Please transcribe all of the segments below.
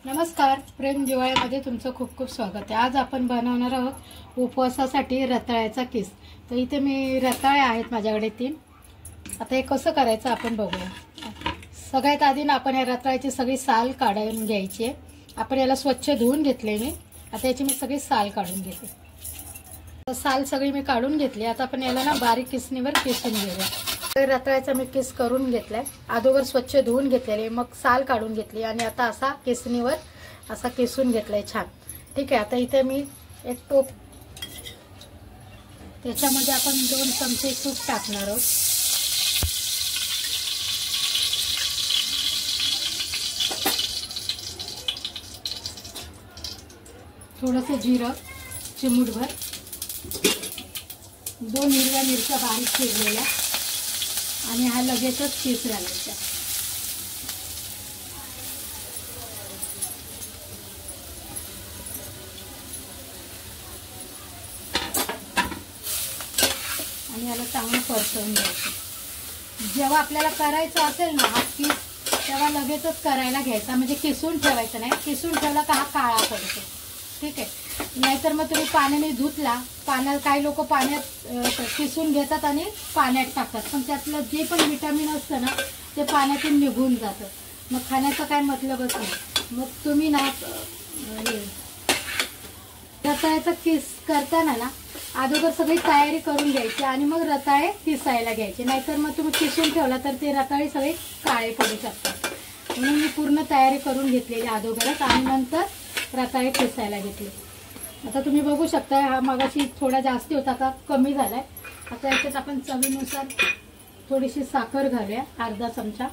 नमस्कार, प्रेम दिवाळीमध्ये तुमचं खूप खूप स्वागत आहे। आज आपण बनवणार आहोत उपवासासाठी रताळ्याचा किस। तर इथे मी रताळे आहेत माझ्याकडे 3। आता हे कसं करायचं आपण बघूया। सगळ्यात आधी आपण या रताळ्याची सगळी साल काढून घ्यायची आहे। आपण याला स्वच्छ धुवून घेतले मी। आता याची मी सगळी साल काढून घेते। साल सगळी मी काढून घेतली। आता आपण याला ना बारीक किसणीवर किसून घेऊया। रताळ्याचा मी किस करून घेतलाय। अगोदर स्वच्छ धुवून घेतलेले, मग साल काढून घेतली आणि आता असा किसणीवर असा किसून घेतलाय छान। ठीक आहे, आता इथे मी एक टोप, त्याच्यामध्ये आपण 2 चमचे तूप टाकणार आहोत। थोडंसं जिरं चिमूटभर, 2 हिरव्या मिरच्या बारीक चिरलेल्या आणि हा लगेचच किस घालायचा। आणि याला चांगलं परतवून घ्यायचं। जेव्हा आपल्याला करायचं असेल ना हा किस, तेव्हा लगेचच करायला घ्यायचा, म्हणजे किसून ठेवायचं नाही। किसून ठेवला का हा काळा पडतो। ठीक आहे, नाहीतर मग तुम्ही पाण्याने धुतला, पाण्यात काही लोक पाण्यात किसून घेतात आणि पाण्यात टाकतात, पण त्यातलं जे पण विटामिन असतं ना ते पाण्यातून निघून जातं, मग खाण्याचा काय मतलबच नाही। मग तुम्ही ना रताळ्याचा किस करताना ना अगोदर सगळी तयारी करून घ्यायची आणि मग रताळे किसायला घ्यायचे, नाहीतर मग तुम्ही किसून ठेवला तर ते रताळे सगळे काळे पडू शकतात। म्हणून मी पूर्ण तयारी करून घेतलेली अगोदरच आणि नंतर रताळे किसायला घेतले। आता तुम्ही बघू शकता हा मगाशी थोडा जास्ती होता, आता कमी झालाय। आता याच्यात आपण चवीनुसार थोडीशी साखर घालूया, अर्धा चमचा।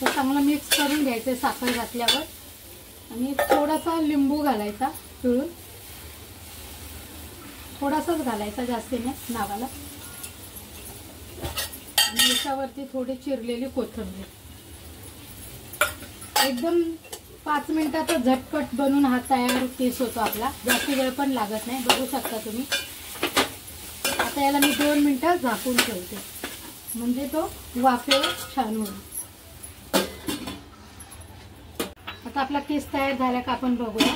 तर चांगलं मिक्स करून घ्यायचं साखर घातल्यावर, आणि थोडासा लिंबू घालायचा पिळून, थोडासाच घालायचा, जास्ती नाही नावाला। आणि याच्यावरती थोडी चिरलेली कोथिंबीर। एकदम 5 मिनिटात झटपट बनून हा तयार किस होतो आपला, जास्त वेळ पण लागत नाही, बघू शकता तुम्ही। आता याला मी 2 मिनिटं झाकून ठेवते, म्हणजे तो वाफेवर छान होईल। आता आपला किस तयार झाला का आपण बघूया।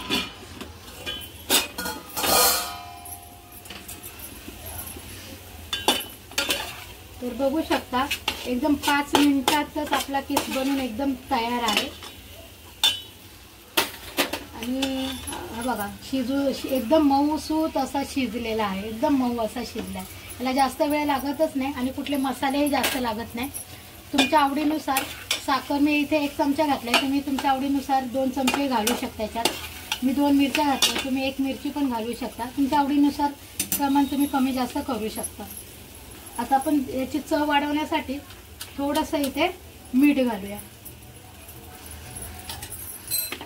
तर बघू शकता एकदम 5 मिनिटातच आपला किस बनून एकदम तयार आहे। आणि हा बघा एकदम मऊसूत असा शिजलेला आहे, एकदम मऊ असा शिजलाय। याला जास्त वेळ लागतच नाही आणि कुठले मसालेही जास्त लागत नाही। तुमच्या आवडीनुसार साखर मी इथे 1 चमचा घातलाय, तुम्ही तुमच्या आवडीनुसार 2 चमचे घालू शकता। याच्यात मी 2 मिरच्या घातल्या, तुम्ही 1 मिरची पण घालू शकता। तुमच्या आवडीनुसार प्रमाण तुम्ही कमी जास्त करू शकता। आता आपण याची चव वाढवण्यासाठी थोडंसं इथे मीठ घालूया।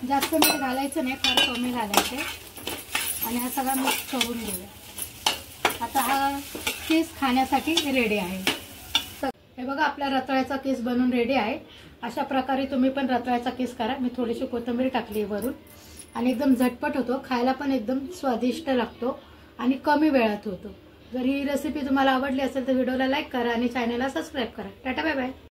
जास्त मीठ घालायचं नाही, फार कमी घालायचे, आणि हा सगळा मिक्स करून घेऊया। आता हा किस खाण्यासाठी रेडी आहे। हे बघा आपला रताळ्याचा किस बनून रेडी आहे। अशा प्रकारे तुम्ही पण रताळ्याचा किस करा। मी थोडीशी कोथिंबीर टाकली वरून, आणि एकदम झटपट होतो, खायला पण एकदम स्वादिष्ट लागतो आणि कमी वेळात होतो। जर ही रेसिपी तुम्हाला आवडली असेल तर व्हिडिओला लाईक करा आणि चॅनलला सबस्क्राईब करा। Tata bye bye.